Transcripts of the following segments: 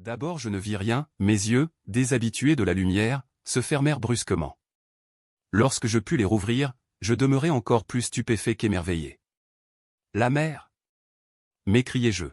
D'abord je ne vis rien, mes yeux, déshabitués de la lumière, se fermèrent brusquement. Lorsque je pus les rouvrir, je demeurai encore plus stupéfait qu'émerveillé. « La mer !» m'écriai-je.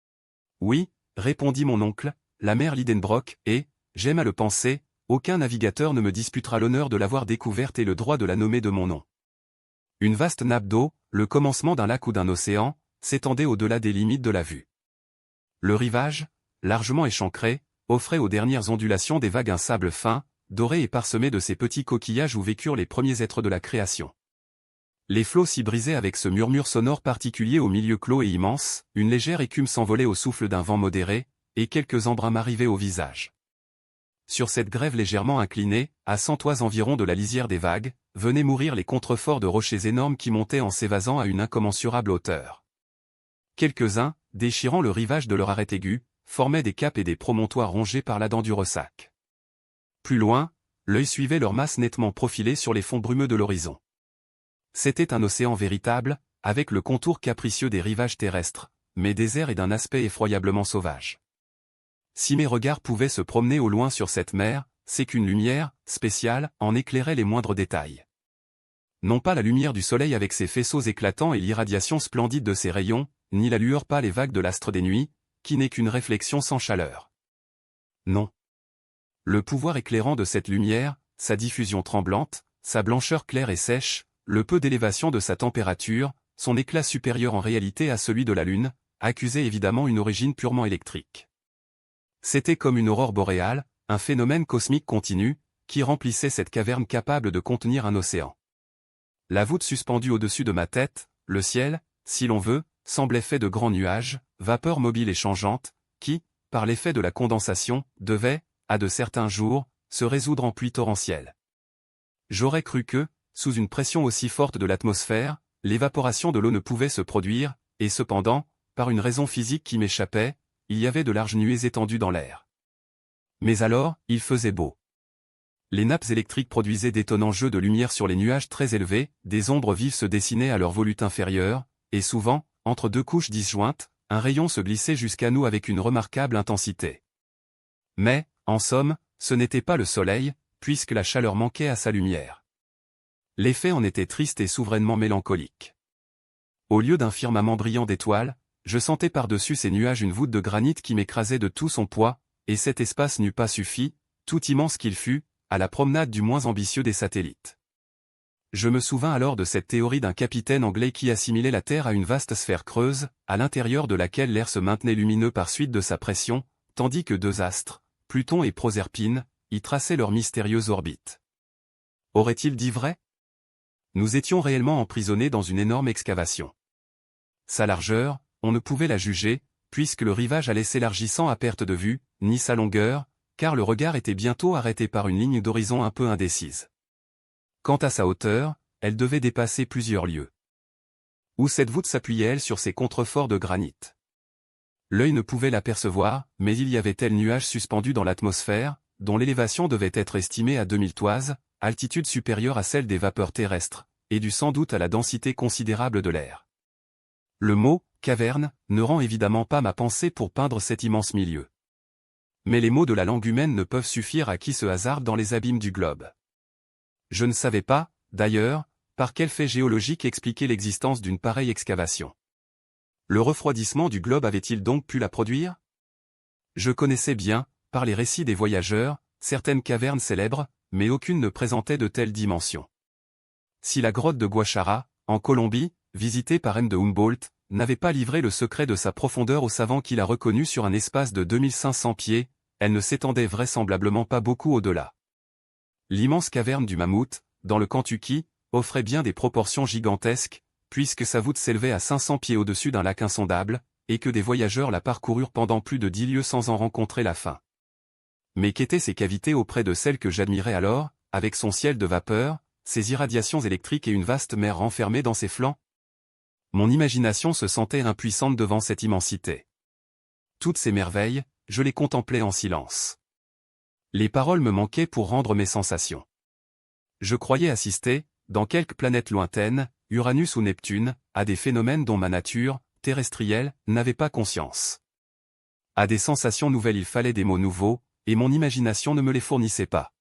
« Oui, » répondit mon oncle, « la mer Lidenbrock, et, j'aime à le penser, aucun navigateur ne me disputera l'honneur de l'avoir découverte et le droit de la nommer de mon nom. » Une vaste nappe d'eau, le commencement d'un lac ou d'un océan, s'étendait au-delà des limites de la vue. Le rivage, largement échancré, offrait aux dernières ondulations des vagues un sable fin, doré et parsemé de ces petits coquillages où vécurent les premiers êtres de la création. Les flots s'y brisaient avec ce murmure sonore particulier au milieu clos et immense, une légère écume s'envolait au souffle d'un vent modéré, et quelques embruns m'arrivaient au visage. Sur cette grève légèrement inclinée, à 100 toises environ de la lisière des vagues, venaient mourir les contreforts de rochers énormes qui montaient en s'évasant à une incommensurable hauteur. Quelques-uns, déchirant le rivage de leur arête aiguë, formaient des caps et des promontoires rongés par la dent du ressac. Plus loin, l'œil suivait leur masse nettement profilée sur les fonds brumeux de l'horizon. C'était un océan véritable, avec le contour capricieux des rivages terrestres, mais désert et d'un aspect effroyablement sauvage. Si mes regards pouvaient se promener au loin sur cette mer, c'est qu'une lumière, spéciale, en éclairait les moindres détails. Non pas la lumière du soleil avec ses faisceaux éclatants et l'irradiation splendide de ses rayons, ni la lueur pâle et vague de l'astre des nuits, qui n'est qu'une réflexion sans chaleur. Non. Le pouvoir éclairant de cette lumière, sa diffusion tremblante, sa blancheur claire et sèche, le peu d'élévation de sa température, son éclat supérieur en réalité à celui de la Lune, accusaient évidemment une origine purement électrique. C'était comme une aurore boréale, un phénomène cosmique continu, qui remplissait cette caverne capable de contenir un océan. La voûte suspendue au-dessus de ma tête, le ciel, si l'on veut, semblait fait de grands nuages, vapeurs mobiles et changeantes, qui, par l'effet de la condensation, devaient, à de certains jours, se résoudre en pluie torrentielle. J'aurais cru que, sous une pression aussi forte de l'atmosphère, l'évaporation de l'eau ne pouvait se produire, et cependant, par une raison physique qui m'échappait, il y avait de larges nuées étendues dans l'air. Mais alors, il faisait beau. Les nappes électriques produisaient d'étonnants jeux de lumière sur les nuages très élevés, des ombres vives se dessinaient à leur volute inférieure, et souvent, entre deux couches disjointes, un rayon se glissait jusqu'à nous avec une remarquable intensité. Mais, en somme, ce n'était pas le soleil, puisque la chaleur manquait à sa lumière. L'effet en était triste et souverainement mélancolique. Au lieu d'un firmament brillant d'étoiles, je sentais par-dessus ces nuages une voûte de granit qui m'écrasait de tout son poids, et cet espace n'eût pas suffi, tout immense qu'il fût, à la promenade du moins ambitieux des satellites. Je me souvins alors de cette théorie d'un capitaine anglais qui assimilait la Terre à une vaste sphère creuse, à l'intérieur de laquelle l'air se maintenait lumineux par suite de sa pression, tandis que deux astres, Pluton et Proserpine, y traçaient leur mystérieuse orbite. Aurait-il dit vrai? Nous étions réellement emprisonnés dans une énorme excavation. Sa largeur, on ne pouvait la juger, puisque le rivage allait s'élargissant à perte de vue, ni sa longueur, car le regard était bientôt arrêté par une ligne d'horizon un peu indécise. Quant à sa hauteur, elle devait dépasser plusieurs lieues. Où cette voûte s'appuyait-elle sur ses contreforts de granit? L'œil ne pouvait l'apercevoir, mais il y avait tel nuage suspendu dans l'atmosphère, dont l'élévation devait être estimée à 2000 toises, altitude supérieure à celle des vapeurs terrestres, et due sans doute à la densité considérable de l'air. Le mot « caverne » ne rend évidemment pas ma pensée pour peindre cet immense milieu. Mais les mots de la langue humaine ne peuvent suffire à qui se hasarde dans les abîmes du globe. Je ne savais pas, d'ailleurs, par quel fait géologique expliquer l'existence d'une pareille excavation. Le refroidissement du globe avait-il donc pu la produire? Je connaissais bien, par les récits des voyageurs, certaines cavernes célèbres, mais aucune ne présentait de telles dimensions. Si la grotte de Guachara, en Colombie, visitée par M. de Humboldt, n'avait pas livré le secret de sa profondeur aux savants qui l'a reconnue sur un espace de 2500 pieds, elle ne s'étendait vraisemblablement pas beaucoup au-delà. L'immense caverne du Mammouth, dans le Kentucky, offrait bien des proportions gigantesques, puisque sa voûte s'élevait à 500 pieds au-dessus d'un lac insondable, et que des voyageurs la parcoururent pendant plus de 10 lieues sans en rencontrer la fin. Mais qu'étaient ces cavités auprès de celles que j'admirais alors, avec son ciel de vapeur, ses irradiations électriques et une vaste mer renfermée dans ses flancs? Mon imagination se sentait impuissante devant cette immensité. Toutes ces merveilles, je les contemplais en silence. Les paroles me manquaient pour rendre mes sensations. Je croyais assister, dans quelque planète lointaine, Uranus ou Neptune, à des phénomènes dont ma nature, terrestrielle, n'avait pas conscience. À des sensations nouvelles il fallait des mots nouveaux, et mon imagination ne me les fournissait pas.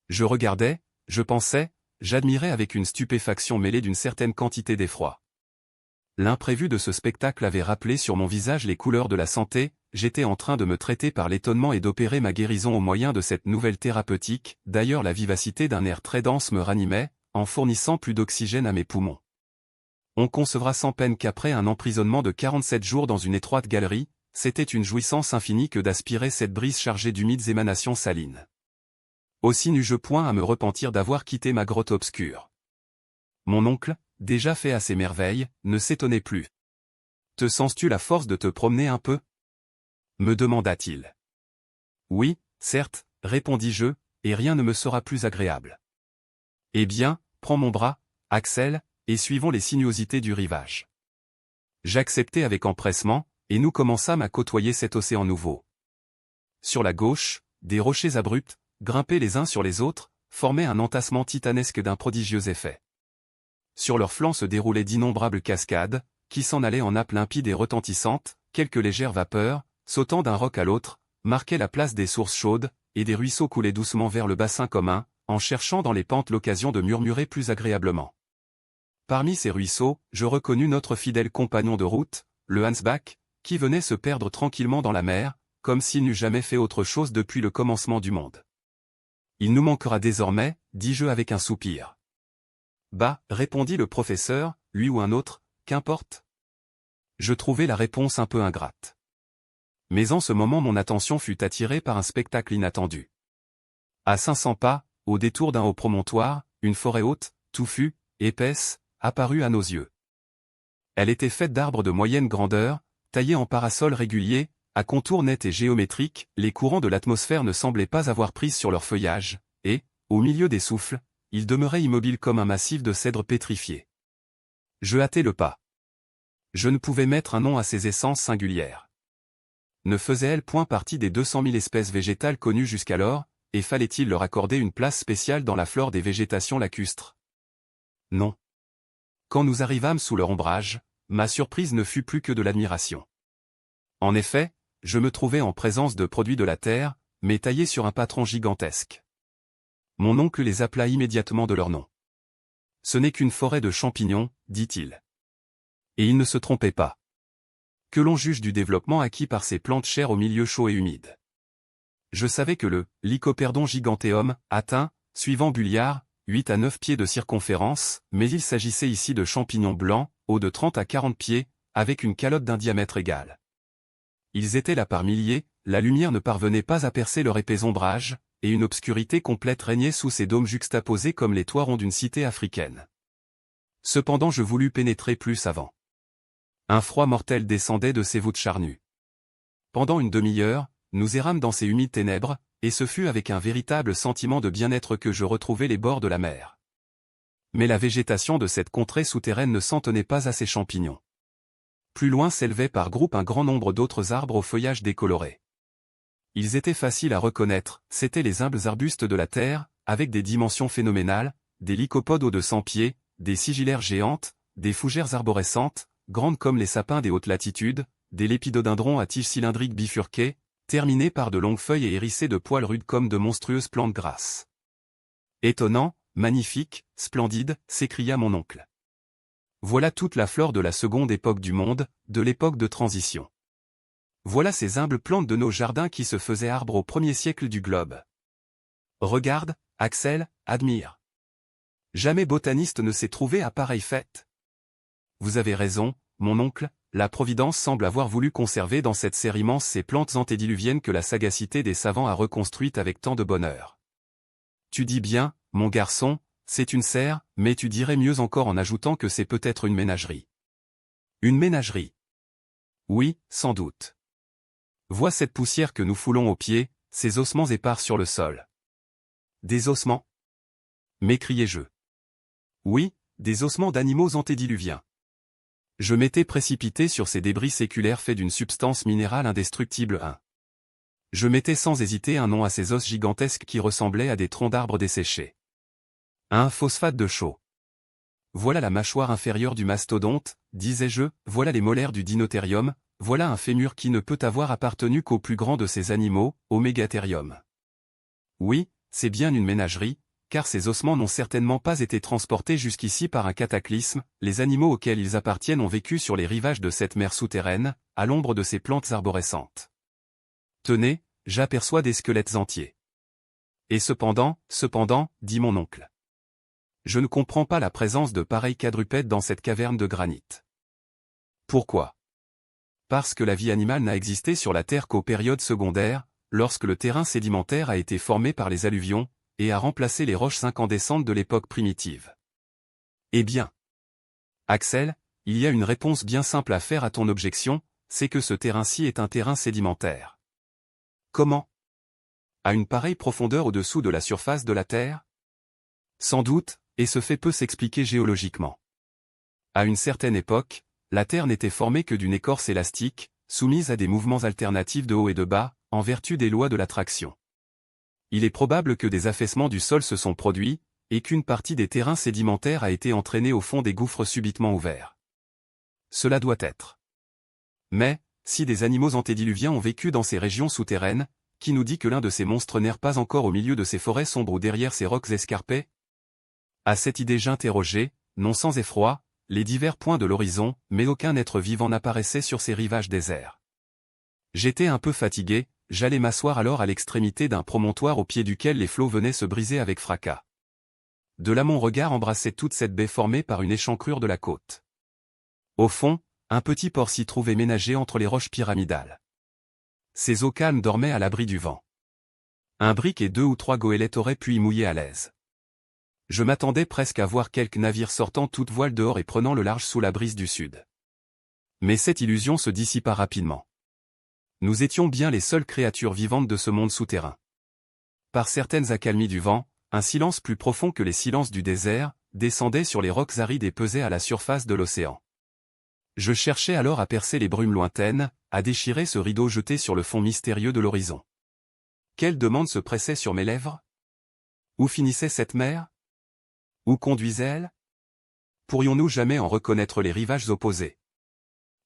Je regardais, je pensais, j'admirais avec une stupéfaction mêlée d'une certaine quantité d'effroi. L'imprévu de ce spectacle avait rappelé sur mon visage les couleurs de la santé, j'étais en train de me traiter par l'étonnement et d'opérer ma guérison au moyen de cette nouvelle thérapeutique, d'ailleurs la vivacité d'un air très dense me ranimait, en fournissant plus d'oxygène à mes poumons. On concevra sans peine qu'après un emprisonnement de 47 jours dans une étroite galerie, c'était une jouissance infinie que d'aspirer cette brise chargée d'humides émanations salines. Aussi n'eus-je point à me repentir d'avoir quitté ma grotte obscure. Mon oncle, déjà fait à ses merveilles, ne s'étonnait plus. « Te sens-tu la force de te promener un peu » me demanda-t-il. « Oui, certes, répondis-je, et rien ne me sera plus agréable. » « Eh bien, prends mon bras, Axel, et suivons les sinuosités du rivage. » J'acceptai avec empressement, et nous commençâmes à côtoyer cet océan nouveau. Sur la gauche, des rochers abrupts, grimpés les uns sur les autres, formaient un entassement titanesque d'un prodigieux effet. Sur leurs flancs se déroulaient d'innombrables cascades, qui s'en allaient en nappes limpides et retentissantes, quelques légères vapeurs, sautant d'un roc à l'autre, marquaient la place des sources chaudes, et des ruisseaux coulaient doucement vers le bassin commun, en cherchant dans les pentes l'occasion de murmurer plus agréablement. Parmi ces ruisseaux, je reconnus notre fidèle compagnon de route, le Hansbach, qui venait se perdre tranquillement dans la mer, comme s'il n'eût jamais fait autre chose depuis le commencement du monde. Il nous manquera désormais, dis-je avec un soupir. Bah, répondit le professeur, lui ou un autre, qu'importe. Je trouvai la réponse un peu ingrate. Mais en ce moment mon attention fut attirée par un spectacle inattendu. À 500 pas, au détour d'un haut promontoire, une forêt haute, touffue, épaisse, apparut à nos yeux. Elle était faite d'arbres de moyenne grandeur, taillés en parasols réguliers, à contours nets et géométriques, les courants de l'atmosphère ne semblaient pas avoir prise sur leur feuillage, et, au milieu des souffles, ils demeuraient immobiles comme un massif de cèdres pétrifiés. Je hâtai le pas. Je ne pouvais mettre un nom à ces essences singulières. Ne faisaient-elles point partie des 200 000 espèces végétales connues jusqu'alors, et fallait-il leur accorder une place spéciale dans la flore des végétations lacustres? Non. Quand nous arrivâmes sous leur ombrage, ma surprise ne fut plus que de l'admiration. En effet, je me trouvais en présence de produits de la terre, mais taillés sur un patron gigantesque. Mon oncle les appela immédiatement de leur nom. Ce n'est qu'une forêt de champignons, dit-il. Et il ne se trompait pas. Que l'on juge du développement acquis par ces plantes chères au milieu chaud et humide. Je savais que le Lycoperdon giganteum atteint, suivant Bulliard, 8 à 9 pieds de circonférence, mais il s'agissait ici de champignons blancs, hauts de 30 à 40 pieds, avec une calotte d'un diamètre égal. Ils étaient là par milliers, la lumière ne parvenait pas à percer leur épais ombrage, et une obscurité complète régnait sous ces dômes juxtaposés comme les toits ronds d'une cité africaine. Cependant je voulus pénétrer plus avant. Un froid mortel descendait de ces voûtes charnues. Pendant une demi-heure, nous errâmes dans ces humides ténèbres, et ce fut avec un véritable sentiment de bien-être que je retrouvai les bords de la mer. Mais la végétation de cette contrée souterraine ne s'en tenait pas à ces champignons. Plus loin s'élevait par groupes un grand nombre d'autres arbres au feuillage décoloré. Ils étaient faciles à reconnaître, c'étaient les humbles arbustes de la terre, avec des dimensions phénoménales, des lycopodes hauts de 100 pieds, des sigillaires géantes, des fougères arborescentes, grandes comme les sapins des hautes latitudes, des lépidodendrons à tiges cylindriques bifurquées, terminées par de longues feuilles et hérissées de poils rudes comme de monstrueuses plantes grasses. Étonnant, magnifique, splendide, s'écria mon oncle. Voilà toute la flore de la seconde époque du monde, de l'époque de transition. Voilà ces humbles plantes de nos jardins qui se faisaient arbres au premier siècle du globe. Regarde, Axel, admire. Jamais botaniste ne s'est trouvé à pareille fête. Vous avez raison, mon oncle, la Providence semble avoir voulu conserver dans cette serre immense ces plantes antédiluviennes que la sagacité des savants a reconstruites avec tant de bonheur. Tu dis bien, mon garçon, c'est une serre, mais tu dirais mieux encore en ajoutant que c'est peut-être une ménagerie. Une ménagerie. Oui, sans doute. Vois cette poussière que nous foulons aux pieds, ces ossements épars sur le sol. Des ossements? M'écriai-je. Oui, des ossements d'animaux antédiluviens. Je m'étais précipité sur ces débris séculaires faits d'une substance minérale indestructible. Je mettais sans hésiter un nom à ces os gigantesques qui ressemblaient à des troncs d'arbres desséchés. Un phosphate de chaux. Voilà la mâchoire inférieure du mastodonte, disais-je, voilà les molaires du Dinotherium, voilà un fémur qui ne peut avoir appartenu qu'au plus grand de ces animaux, au Megatherium. Oui, c'est bien une ménagerie, car ces ossements n'ont certainement pas été transportés jusqu'ici par un cataclysme, les animaux auxquels ils appartiennent ont vécu sur les rivages de cette mer souterraine, à l'ombre de ces plantes arborescentes. Tenez, j'aperçois des squelettes entiers. Et cependant, dit mon oncle. Je ne comprends pas la présence de pareils quadrupèdes dans cette caverne de granit. Pourquoi? Parce que la vie animale n'a existé sur la Terre qu'aux périodes secondaires, lorsque le terrain sédimentaire a été formé par les alluvions, et a remplacé les roches incandescentes de l'époque primitive. Eh bien, Axel, il y a une réponse bien simple à faire à ton objection, c'est que ce terrain-ci est un terrain sédimentaire. Comment? À une pareille profondeur au-dessous de la surface de la Terre? Sans doute, et ce fait peut s'expliquer géologiquement. À une certaine époque, la Terre n'était formée que d'une écorce élastique, soumise à des mouvements alternatifs de haut et de bas, en vertu des lois de l'attraction. Il est probable que des affaissements du sol se sont produits, et qu'une partie des terrains sédimentaires a été entraînée au fond des gouffres subitement ouverts. Cela doit être. Mais, si des animaux antédiluviens ont vécu dans ces régions souterraines, qui nous dit que l'un de ces monstres n'erre pas encore au milieu de ces forêts sombres ou derrière ces rocs escarpés? À cette idée j'interrogeai, non sans effroi, les divers points de l'horizon, mais aucun être vivant n'apparaissait sur ces rivages déserts. J'étais un peu fatigué, j'allais m'asseoir alors à l'extrémité d'un promontoire au pied duquel les flots venaient se briser avec fracas. De là mon regard embrassait toute cette baie formée par une échancrure de la côte. Au fond, un petit port s'y trouvait ménagé entre les roches pyramidales. Ces eaux calmes dormaient à l'abri du vent. Un brick et 2 ou 3 goélettes auraient pu y mouiller à l'aise. Je m'attendais presque à voir quelques navires sortant toutes voiles dehors et prenant le large sous la brise du sud. Mais cette illusion se dissipa rapidement. Nous étions bien les seules créatures vivantes de ce monde souterrain. Par certaines accalmies du vent, un silence plus profond que les silences du désert, descendait sur les rocs arides et pesait à la surface de l'océan. Je cherchais alors à percer les brumes lointaines, à déchirer ce rideau jeté sur le fond mystérieux de l'horizon. Quelle demande se pressait sur mes lèvres? Où finissait cette mer? Où conduisait-elle? Pourrions-nous jamais en reconnaître les rivages opposés?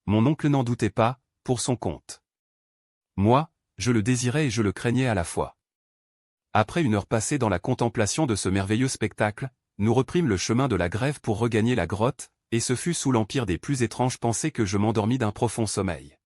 Mon oncle n'en doutait pas, pour son compte. Moi, je le désirais et je le craignais à la fois. Après une heure passée dans la contemplation de ce merveilleux spectacle, nous reprîmes le chemin de la grève pour regagner la grotte, et ce fut sous l'empire des plus étranges pensées que je m'endormis d'un profond sommeil.